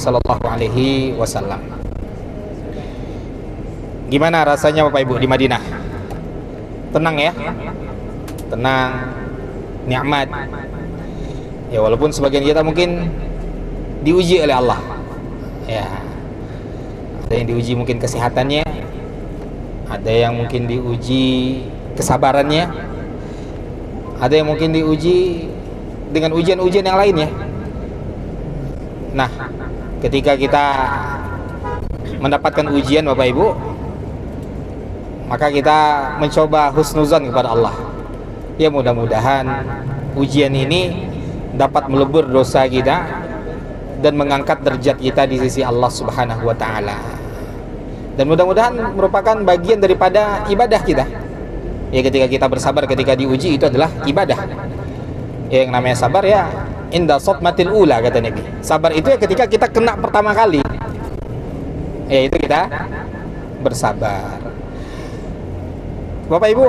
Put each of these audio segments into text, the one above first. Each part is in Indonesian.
sallallahu alaihi wasallam. Gimana rasanya Bapak Ibu di Madinah? Tenang ya? Tenang, nikmat. Ya walaupun sebagian kita mungkin diuji oleh Allah. Ya. Ada yang diuji mungkin kesehatannya, ada yang mungkin diuji kesabarannya, ada yang mungkin diuji dengan ujian-ujian yang lainnya. Nah, ketika kita mendapatkan ujian Bapak Ibu, maka kita mencoba husnuzan kepada Allah. Ya mudah-mudahan ujian ini dapat melebur dosa kita dan mengangkat derajat kita di sisi Allah Subhanahu wa taala. Dan mudah-mudahan merupakan bagian daripada ibadah kita. Ya ketika kita bersabar ketika diuji, itu adalah ibadah. Ya, yang namanya sabar ya inda sotmatil ula, kata Nabi. Sabar itu ya ketika kita kena pertama kali, ya itu kita bersabar. Bapak Ibu,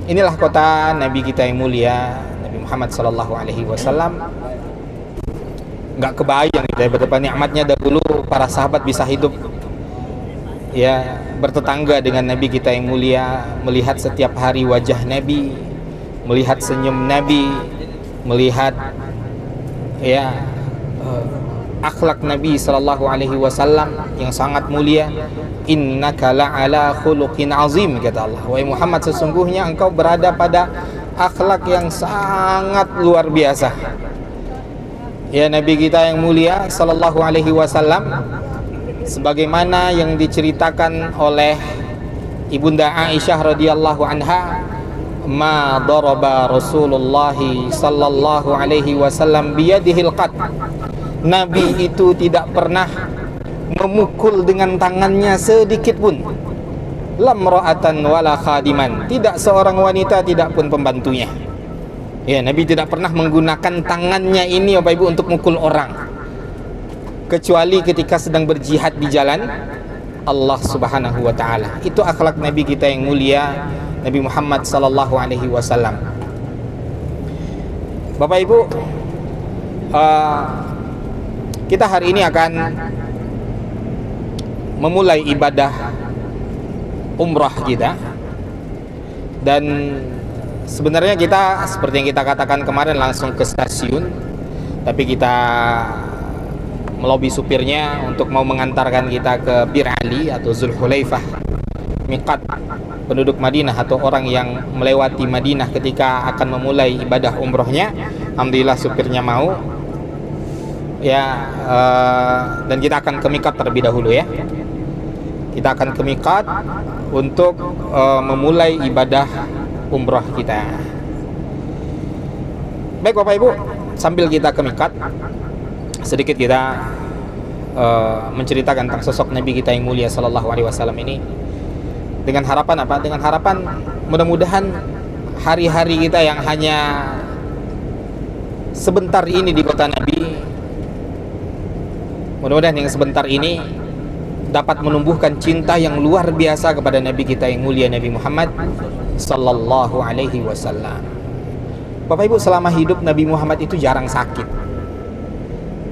inilah kota Nabi kita yang mulia, Nabi Muhammad sallallahu alaihi wasallam. Nggak kebayang gitu ya betapa nikmatnya dahulu para sahabat bisa hidup ya bertetangga dengan Nabi kita yang mulia, melihat setiap hari wajah Nabi, melihat senyum Nabi, melihat ya akhlak Nabi sallallahu alaihi wasallam yang sangat mulia. Innaka la'ala khuluqin azim, kata Allah. Wahai Muhammad, sesungguhnya engkau berada pada akhlak yang sangat luar biasa. Ya Nabi kita yang mulia sallallahu alaihi wasallam, sebagaimana yang diceritakan oleh Ibunda Aisyah radhiyallahu anha, ma daraba Rasulullah sallallahu alaihi wasallam biyadihil qat. Nabi itu tidak pernah memukul dengan tangannya sedikit pun. Lam ra'atan wala khadiman, tidak seorang wanita, tidak pun pembantunya. Ya, Nabi tidak pernah menggunakan tangannya ini Bapak Ibu untuk mukul orang, kecuali ketika sedang berjihad di jalan Allah Subhanahu wa taala. Itu akhlak Nabi kita yang mulia, Nabi Muhammad sallallahu alaihi wasallam. Bapak Ibu, kita hari ini akan memulai ibadah umrah kita. Dan sebenarnya kita seperti yang kita katakan kemarin langsung ke stasiun, tapi kita melobi supirnya untuk mau mengantarkan kita ke Bir Ali atau Zulhulaifah, miqat penduduk Madinah atau orang yang melewati Madinah ketika akan memulai ibadah umrohnya. Alhamdulillah supirnya mau ya, dan kita akan ke miqat terlebih dahulu ya. Kita akan ke miqat untuk memulai ibadah umroh kita. Baik Bapak Ibu, sambil kita ke miqat, sedikit kita menceritakan tentang sosok Nabi kita yang mulia sallallahu alaihi wasallam ini, dengan harapan apa? Dengan harapan mudah-mudahan hari-hari kita yang hanya sebentar ini di kota Nabi, mudah-mudahan yang sebentar ini dapat menumbuhkan cinta yang luar biasa kepada Nabi kita yang mulia, Nabi Muhammad sallallahu alaihi wasallam. Bapak Ibu, selama hidup Nabi Muhammad itu jarang sakit.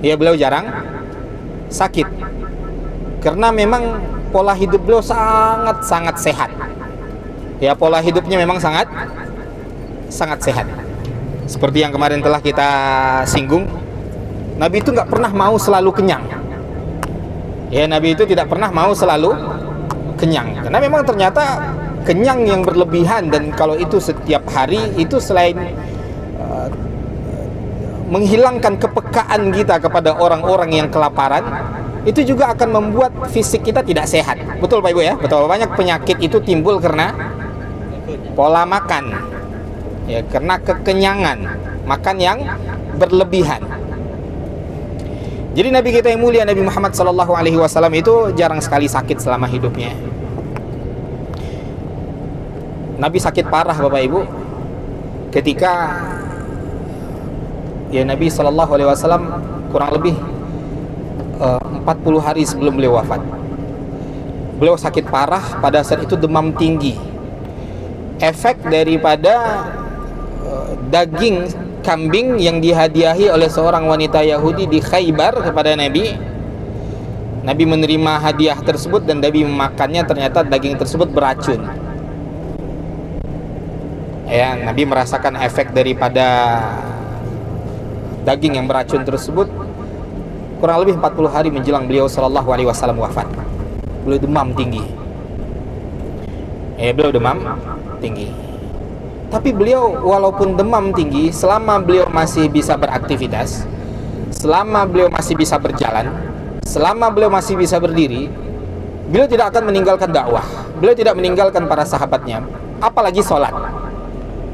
Ya, beliau jarang sakit karena memang pola hidup beliau sangat sehat. Ya, pola hidupnya memang sangat sehat. Seperti yang kemarin telah kita singgung, Nabi itu nggak pernah mau selalu kenyang. Ya, Nabi itu tidak pernah mau selalu kenyang, karena memang ternyata kenyang yang berlebihan, dan kalau itu setiap hari, itu selain menghilangkan kepekaan kita kepada orang-orang yang kelaparan, itu juga akan membuat fisik kita tidak sehat. Betul Pak Ibu ya? Betul, banyak penyakit itu timbul karena pola makan, ya, karena kekenyangan, makan yang berlebihan. Jadi Nabi kita yang mulia, Nabi Muhammad sallallahu alaihi wasallam itu jarang sekali sakit selama hidupnya. Nabi sakit parah Bapak Ibu ketika ya Nabi sallallahu alaihi wasallam kurang lebih 40 hari sebelum beliau wafat. Beliau sakit parah, pada saat itu demam tinggi. Efek daripada daging kambing yang dihadiahi oleh seorang wanita Yahudi di Khaybar kepada Nabi, Nabi menerima hadiah tersebut dan Nabi memakannya, ternyata daging tersebut beracun. Ya, Nabi merasakan efek daripada daging yang beracun tersebut kurang lebih 40 hari menjelang beliau sallallahu alaihi wasallam wafat. Beliau demam tinggi. Beliau demam tinggi. Tapi beliau walaupun demam tinggi, selama beliau masih bisa beraktivitas, selama beliau masih bisa berjalan, selama beliau masih bisa berdiri, beliau tidak akan meninggalkan dakwah. Beliau tidak meninggalkan para sahabatnya, apalagi sholat.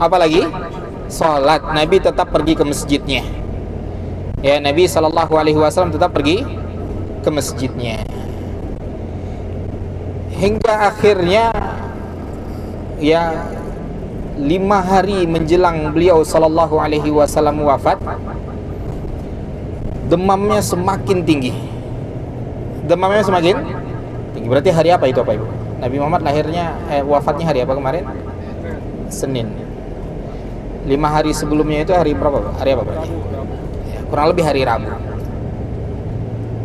Apalagi sholat, Nabi tetap pergi ke masjidnya. Ya, Nabi SAW tetap pergi ke masjidnya. Hingga akhirnya, ya, 5 hari menjelang beliau SAW wafat, demamnya semakin tinggi. Demamnya semakin tinggi. Berarti hari apa itu, Pak Ibu? Nabi Muhammad lahirnya, wafatnya hari apa kemarin? Senin. 5 hari sebelumnya itu hari berapa? Hari apa berarti? Ya, kurang lebih hari Rabu.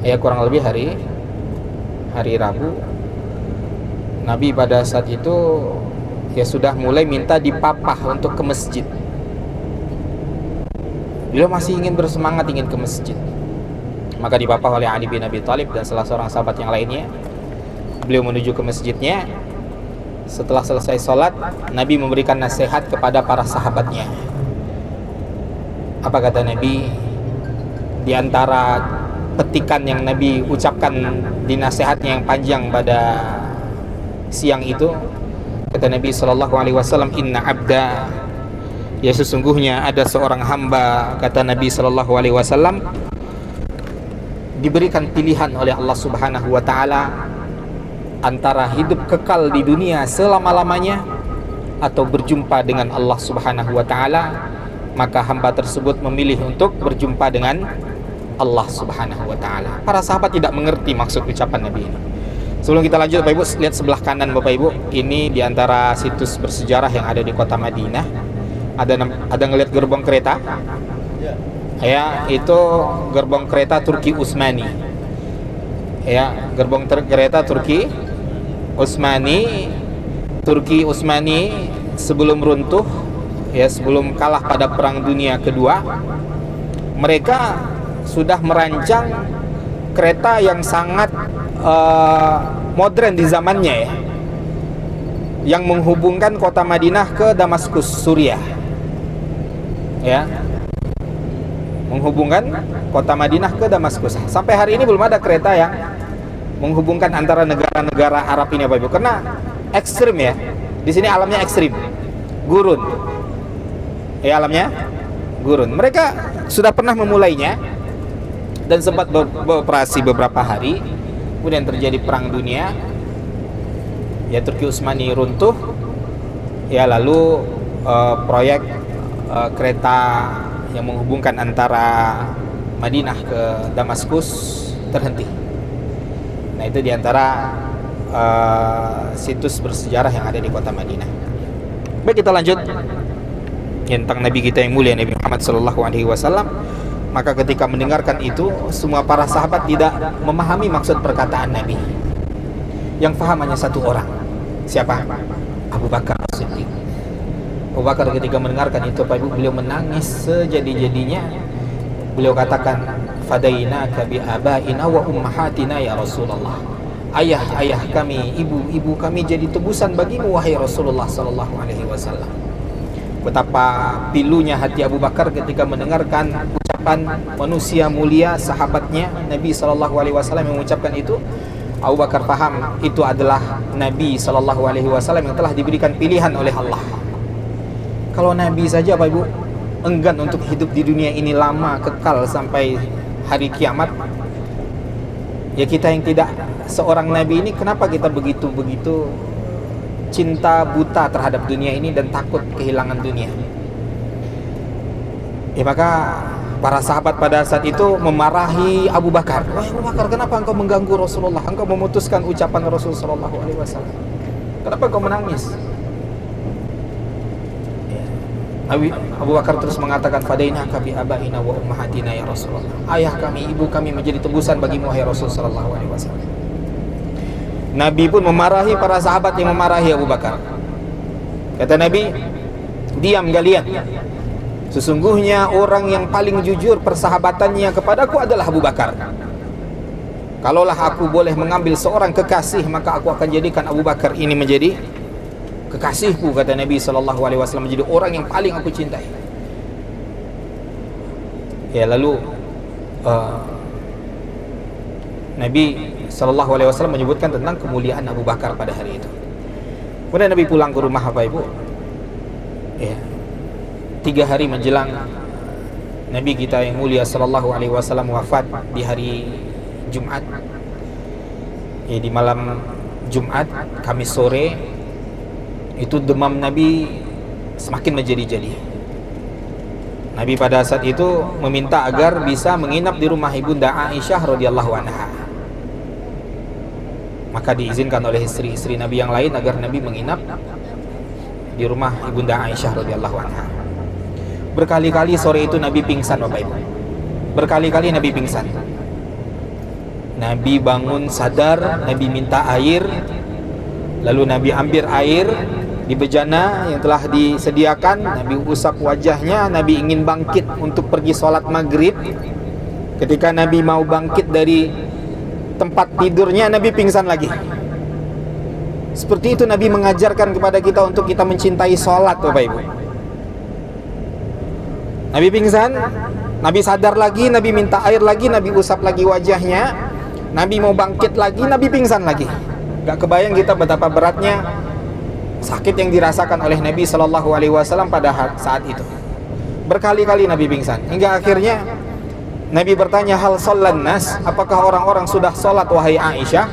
Ya, kurang lebih hari Rabu. Nabi pada saat itu ya sudah mulai minta dipapah untuk ke masjid. Beliau masih ingin bersemangat, ingin ke masjid. Maka dipapah oleh Ali bin Abi Thalib dan salah seorang sahabat yang lainnya. Beliau menuju ke masjidnya. Setelah selesai sholat, Nabi memberikan nasihat kepada para sahabatnya. Apa kata Nabi? Di antara petikan yang Nabi ucapkan di nasihatnya yang panjang pada siang itu, kata Nabi SAW, Inna abda, ya sesungguhnya ada seorang hamba, kata Nabi SAW, diberikan pilihan oleh Allah Subhanahu wa Ta'ala antara hidup kekal di dunia selama-lamanya atau berjumpa dengan Allah Subhanahu wa Ta'ala. Maka hamba tersebut memilih untuk berjumpa dengan Allah Subhanahu wa Ta'ala. Para sahabat tidak mengerti maksud ucapan Nabi ini. Sebelum kita lanjut, Bapak Ibu, lihat sebelah kanan Bapak Ibu. Ini diantara situs bersejarah yang ada di kota Madinah. Ada ngelihat gerbong kereta? Ya, itu gerbong kereta Turki Utsmani. Ya, gerbong kereta Turki Utsmani sebelum runtuh, ya, sebelum kalah pada Perang Dunia Kedua, mereka sudah merancang kereta yang sangat modern di zamannya, ya, yang menghubungkan kota Madinah ke Damaskus, Suriah. Ya, menghubungkan kota Madinah ke Damaskus. Sampai hari ini belum ada kereta yang menghubungkan antara negara-negara Arab ini, Bapak Ibu, karena ekstrim, ya. Di sini alamnya ekstrim, gurun. Ya, alamnya gurun. Mereka sudah pernah memulainya dan sempat beroperasi beberapa hari. Kemudian terjadi perang dunia. Ya, Turki Utsmani runtuh. Ya, lalu proyek kereta yang menghubungkan antara Madinah ke Damaskus terhenti. Nah, itu diantara situs bersejarah yang ada di kota Madinah. Baik, kita lanjut tentang Nabi kita yang mulia, Nabi Muhammad SAW. Maka ketika mendengarkan itu, semua para sahabat tidak memahami maksud perkataan Nabi. Yang paham hanya satu orang. Siapa? Abu Bakar As-Siddiq. Abu Bakar ketika mendengarkan itu, Pak Ibu, beliau menangis sejadi-jadinya. Beliau katakan, fadainaka bi abaina wa ummahatina ya Rasulullah. Ayah-ayah kami, ibu-ibu kami jadi tebusan bagimu wahai Rasulullah sallallahu alaihi wasallam. Betapa pilunya hati Abu Bakar ketika mendengarkan ucapan manusia mulia, sahabatnya Nabi sallallahu alaihi wasallam yang mengucapkan itu. Abu Bakar paham itu adalah Nabi sallallahu alaihi wasallam yang telah diberikan pilihan oleh Allah. Kalau Nabi saja, Pak Ibu, enggan untuk hidup di dunia ini lama, kekal sampai hari kiamat, ya kita yang tidak seorang Nabi ini, kenapa kita begitu cinta buta terhadap dunia ini dan takut kehilangan dunia? Ya, maka para sahabat pada saat itu memarahi Abu Bakar. Wahai Abu Bakar, kenapa engkau mengganggu Rasulullah? Engkau memutuskan ucapan Rasulullah SAW. Kenapa engkau menangis? Abu Bakar terus mengatakan, fadainaka bi abaina wa ummahatina ya Rasulullah. Ayah kami, ibu kami menjadi tebusan bagimu wahai Rasul sallallahu alaihi wasallam. Nabi pun memarahi para sahabat yang memarahi Abu Bakar. Kata Nabi, diam kalian. Sesungguhnya orang yang paling jujur persahabatannya kepadaku adalah Abu Bakar. Kalaulah aku boleh mengambil seorang kekasih, maka aku akan jadikan Abu Bakar ini menjadi kekasihku, kata Nabi SAW, menjadi orang yang paling aku cintai. Ya, lalu Nabi SAW menyebutkan tentang kemuliaan Abu Bakar pada hari itu. Kemudian Nabi pulang ke rumah, Bapak Ibu. Ya, 3 hari menjelang Nabi kita yang mulia SAW wafat di hari Jumat. Ya, di malam Jumat, Kamis sore, itu demam Nabi semakin menjadi-jadi. Nabi pada saat itu meminta agar bisa menginap di rumah Ibunda Aisyah radhiyallahu anha. Maka diizinkan oleh istri-istri Nabi yang lain agar Nabi menginap di rumah Ibunda Aisyah radhiyallahu anha. Berkali-kali sore itu Nabi pingsan, Bapak Ibu. Berkali-kali Nabi pingsan. Nabi bangun sadar, Nabi minta air, lalu Nabi ambil air di bejana yang telah disediakan, Nabi usap wajahnya. Nabi ingin bangkit untuk pergi sholat maghrib. Ketika Nabi mau bangkit dari tempat tidurnya, Nabi pingsan lagi. Seperti itu Nabi mengajarkan kepada kita untuk kita mencintai sholat, Bapak Ibu. Nabi pingsan, Nabi sadar lagi, Nabi minta air lagi, Nabi usap lagi wajahnya. Nabi mau bangkit lagi, Nabi pingsan lagi. Gak kebayang kita betapa beratnya sakit yang dirasakan oleh Nabi SAW pada saat itu. Berkali-kali Nabi pingsan, hingga akhirnya Nabi bertanya, hal shollan nas, apakah orang-orang sudah sholat wahai Aisyah?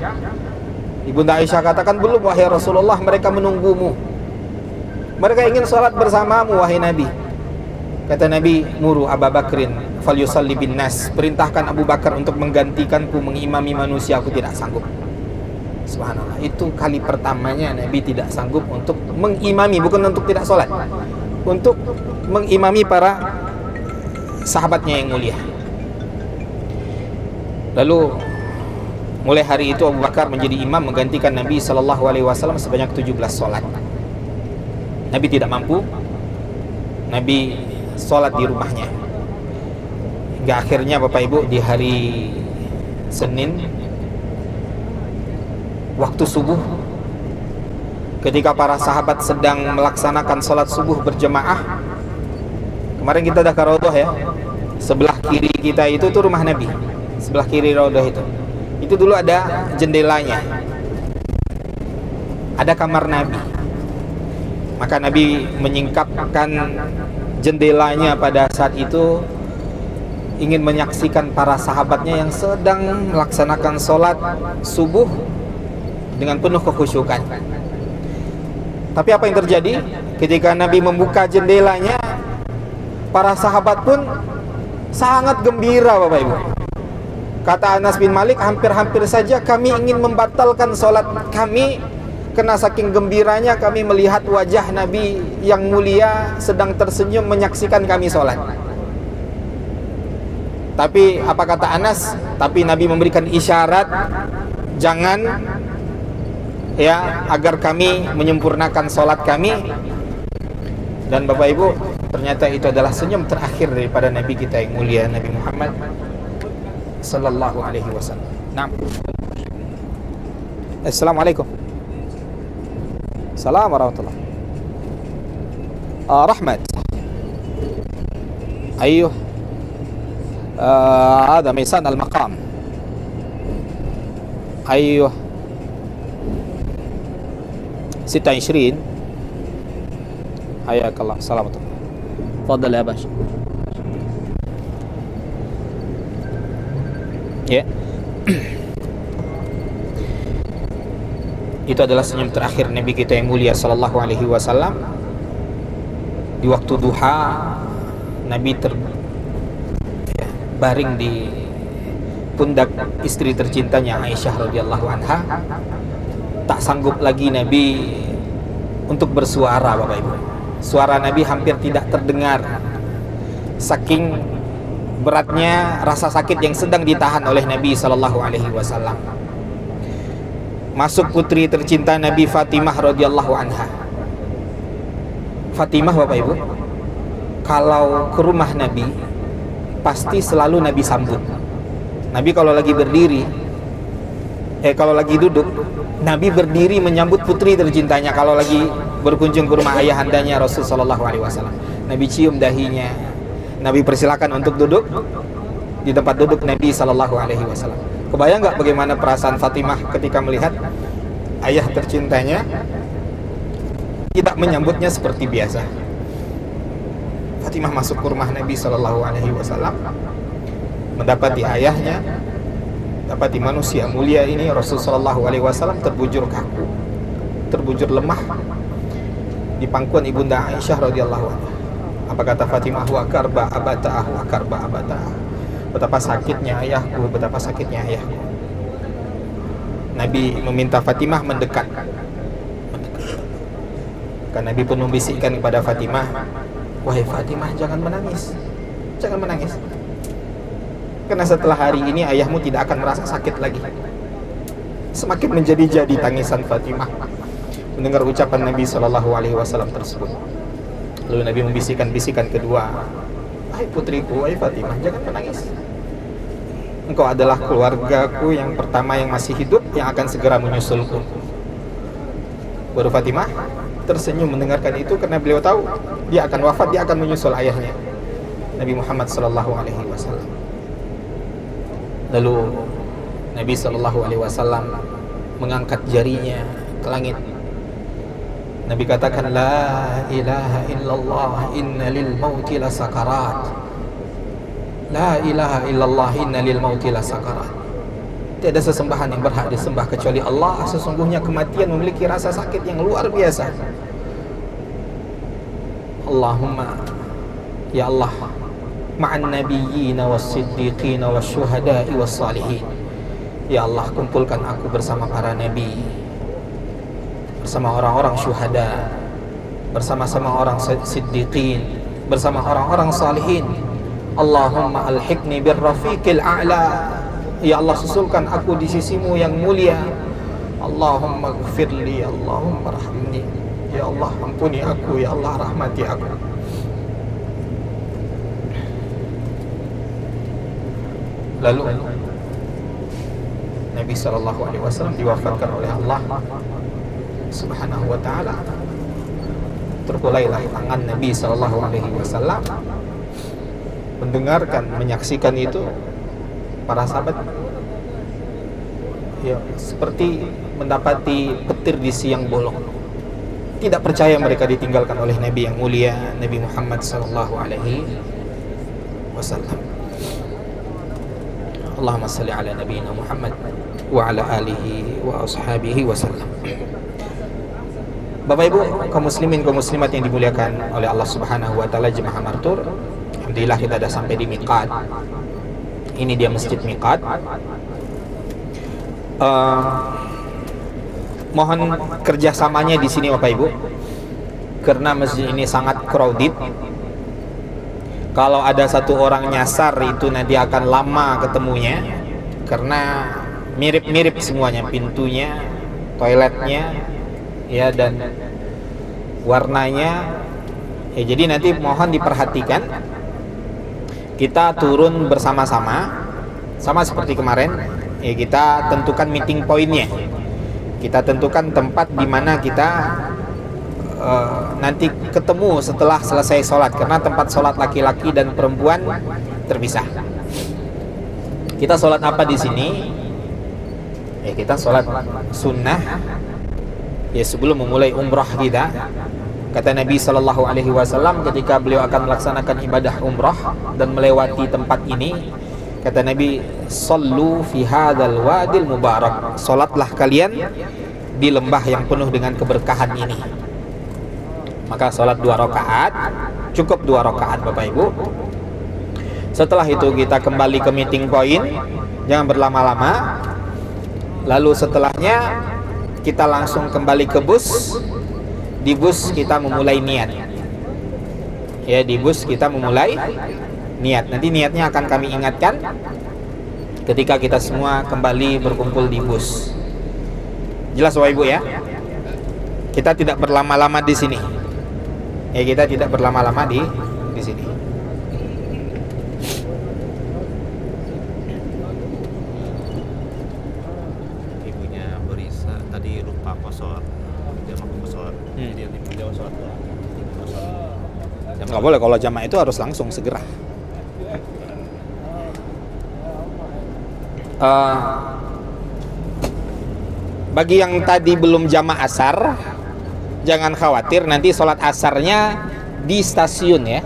Ibunda Aisyah katakan, belum wahai Rasulullah, mereka menunggumu, mereka ingin sholat bersamamu wahai Nabi. Kata Nabi, muru Abu Bakrin falyusalli bin nas, perintahkan Abu Bakar untuk menggantikanku mengimami manusia, aku tidak sanggup. Subhanallah, itu kali pertamanya Nabi tidak sanggup untuk mengimami, bukan untuk tidak sholat, untuk mengimami para sahabatnya yang mulia. Lalu mulai hari itu Abu Bakar menjadi imam menggantikan Nabi SAW sebanyak 17 sholat. Nabi tidak mampu, Nabi sholat di rumahnya. Hingga akhirnya Bapak Ibu, di hari Senin waktu subuh, ketika para sahabat sedang melaksanakan sholat subuh berjemaah. Kemarin kita dah ke Raudhah ya, sebelah kiri kita itu tuh rumah Nabi, sebelah kiri Raudhah itu dulu ada jendelanya, ada kamar Nabi. Maka Nabi menyingkapkan jendelanya pada saat itu, ingin menyaksikan para sahabatnya yang sedang melaksanakan sholat subuh dengan penuh kekhusyukan. Tapi apa yang terjadi? Ketika Nabi membuka jendelanya, para sahabat pun sangat gembira, Bapak Ibu. Kata Anas bin Malik, hampir-hampir saja kami ingin membatalkan sholat kami, karena saking gembiranya kami melihat wajah Nabi yang mulia sedang tersenyum menyaksikan kami sholat. Tapi apa kata Anas? Tapi Nabi memberikan isyarat, jangan ya, agar kami menyempurnakan sholat kami. Dan Bapak Ibu, ternyata itu adalah senyum terakhir daripada Nabi kita yang mulia, Nabi Muhammad sallallahu alaihi wasallam. Nah, Assalamualaikum. Assalamualaikum warahmatullahi Rahmat. Ayuh, هذا ميسان المقام. أيوه 26. حياك الله. سلامة. تفضل يا باشا. Ya. Itu adalah senyum terakhir Nabi kita yang mulia sallallahu alaihi wasallam. Di waktu duha, Nabi baring di pundak istri tercintanya Aisyah radhiyallahu anha. Tak sanggup lagi Nabi untuk bersuara, Bapak Ibu. suara Nabi hampir tidak terdengar, saking beratnya rasa sakit yang sedang ditahan oleh Nabi Sallallahu Alaihi Wasallam. Masuk putri tercinta Nabi, Fatimah radhiyallahu anha. Fatimah, Bapak Ibu, kalau ke rumah Nabi pasti selalu Nabi sambut. Nabi kalau lagi berdiri, kalau lagi duduk, Nabi berdiri menyambut putri tercintanya. Kalau lagi berkunjung ke rumah ayahandanya Rasul Sallallahu Alaihi Wasallam, Nabi cium dahinya, Nabi persilakan untuk duduk di tempat duduk Nabi Sallallahu Alaihi Wasallam. Kebayang nggak bagaimana perasaan Fatimah ketika melihat ayah tercintanya tidak menyambutnya seperti biasa. Fatimah masuk ke rumah Nabi Sallallahu Alaihi Wasallam, mendapati ayahnya, dapati manusia mulia ini Rasul Sallallahu Alaihi Wasallam terbujur kaku, terbujur lemah di pangkuan ibunda Aisyah radhiyallahu anha. Apa kata Fatimah? Wa karba abata'ah, wa karba abata'ah. Betapa sakitnya ayahku, betapa sakitnya ayahku. Nabi meminta Fatimah mendekat. Karena Nabi pun membisikkan kepada Fatimah, wahai Fatimah, jangan menangis, jangan menangis. Karena setelah hari ini ayahmu tidak akan merasa sakit lagi. Semakin menjadi-jadi tangisan Fatimah mendengar ucapan Nabi Sallallahu Alaihi Wasallam tersebut. Lalu Nabi membisikkan bisikan kedua, wahai putriku, wahai Fatimah, jangan menangis. Engkau adalah keluargaku yang pertama yang masih hidup, yang akan segera menyusulku. Baru Fatimah tersenyum mendengarkan itu, karena beliau tahu dia akan wafat, dia akan menyusul ayahnya Nabi Muhammad Sallallahu Alaihi Wasallam. Lalu Nabi Sallallahu Alaihi Wasallam mengangkat jarinya ke langit. Nabi katakan, la ilaha illallah inna lil mauti la sakarat. La ilaha illallah inna lil mauti la sakarat. Tiada sesembahan yang berhak disembah kecuali Allah. Sesungguhnya kematian memiliki rasa sakit yang luar biasa. Allahumma, ya Allah, ma'an nabiyyina was-siddiqina was-syuhada'i was-salihin. Ya Allah, kumpulkan aku bersama para nabi, bersama orang-orang syuhada, bersama-sama orang siddiqin, bersama orang-orang salihin. Allahumma alhiqni birrafiqil a'la. Ya Allah, susulkan aku di sisimu yang mulia. Allahumma gfirli, Allahumma rahmni. Ya Allah, ampuni aku, ya Allah, rahmati aku. Lalu Nabi Sallallahu Alaihi Wasallam diwafatkan oleh Allah Subhanahu wa ta'ala. Terkulailah tangan Nabi Sallallahu Alaihi Wasallam. Mendengarkan, menyaksikan itu, para sahabat ya seperti mendapati petir di siang bolong. Tidak percaya mereka ditinggalkan oleh Nabi yang mulia, Nabi Muhammad Sallallahu Alaihi Wasallam. Allahumma salli ala nabiyina Muhammad wa ala alihi wa ashabihi wasallam. Bapak Ibu, kaum muslimin, kaum muslimat yang dimuliakan oleh Allah Subhanahu wa taala, jemaah martur. Alhamdulillah kita sudah sampai di miqat. Ini dia masjid miqat. Mohon kerjasamanya di sini Bapak Ibu, karena masjid ini sangat crowded. Kalau ada satu orang nyasar itu nanti akan lama ketemunya, karena mirip-mirip semuanya, pintunya, toiletnya, ya, dan warnanya. Ya, jadi nanti mohon diperhatikan. Kita turun bersama-sama, sama seperti kemarin. Ya, kita tentukan meeting pointnya. Kita tentukan tempat di mana kita nanti ketemu setelah selesai sholat, karena tempat sholat laki-laki dan perempuan terpisah. Kita sholat apa di sini? Ya, kita sholat sunnah. Ya, sebelum memulai umrah kita. Kata Nabi Sallallahu Alaihi Wasallam ketika beliau akan melaksanakan ibadah umrah dan melewati tempat ini, kata Nabi, sallu fi hadzal wadil mubarak. Salatlah kalian di lembah yang penuh dengan keberkahan ini. Maka salat 2 rakaat, cukup 2 rakaat Bapak Ibu. Setelah itu kita kembali ke meeting point, jangan berlama-lama. Lalu setelahnya kita langsung kembali ke bus. Di bus kita memulai niat. Ya, di bus kita memulai niat. Nanti niatnya akan kami ingatkan ketika kita semua kembali berkumpul di bus. Jelas Bapak Ibu ya? Kita tidak berlama-lama di sini. Ya, kita tidak berlama-lama di sini. Ibunya Berisa tadi lupa kosor. Dia mau kosor. Jadi dia sholat doang. Nggak boleh, kalau jamaah itu harus langsung segera. Bagi yang tadi belum jamaah asar, jangan khawatir, nanti sholat asarnya di stasiun ya.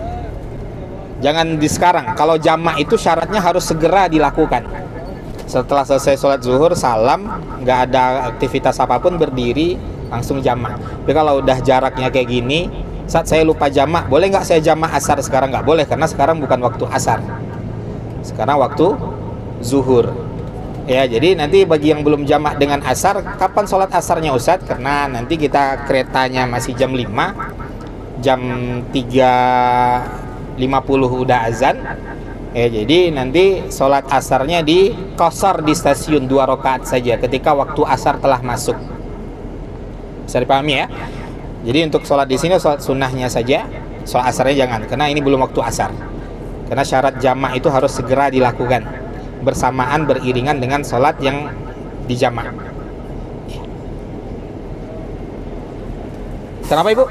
Jangan di sekarang. Kalau jamaah itu syaratnya harus segera dilakukan. Setelah selesai sholat zuhur, salam, nggak ada aktivitas apapun, berdiri langsung jamaah. Tapi kalau udah jaraknya kayak gini, saat saya lupa jamaah, boleh nggak saya jamaah asar sekarang? Nggak boleh, karena sekarang bukan waktu asar. Sekarang waktu zuhur. Ya, jadi nanti bagi yang belum jamak dengan asar, kapan sholat asarnya Ustadz? Karena nanti kita keretanya masih jam 5, jam 3.50 udah azan. Ya, jadi nanti sholat asarnya di qasar di stasiun 2 rakaat saja ketika waktu asar telah masuk. Bisa dipahami ya? Jadi untuk sholat di sini sholat sunnahnya saja, sholat asarnya jangan, karena ini belum waktu asar. Karena syarat jamak itu harus segera dilakukan bersamaan, beriringan dengan sholat yang dijamak. Kenapa Ibu?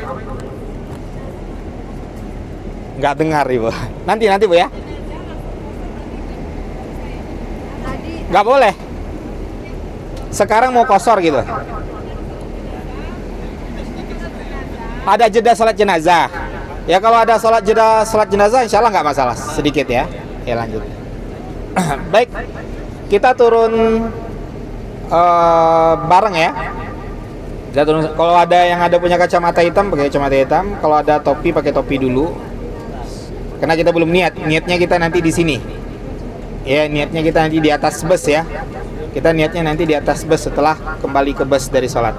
Nggak dengar Ibu. Nanti Bu ya. Nggak boleh. Sekarang mau kosor gitu. Ada jeda sholat jenazah. Ya, kalau ada jeda sholat jenazah, insya Allah nggak masalah, sedikit ya. Ya, lanjut. Baik, kita turun bareng ya. Kita turun. Kalau ada yang punya kacamata hitam, pakai kacamata hitam. Kalau ada topi, pakai topi dulu. Karena kita belum niatnya kita nanti di sini. Ya, niatnya kita nanti di atas bus ya. Kita niatnya nanti di atas bus setelah kembali ke bus dari sholat.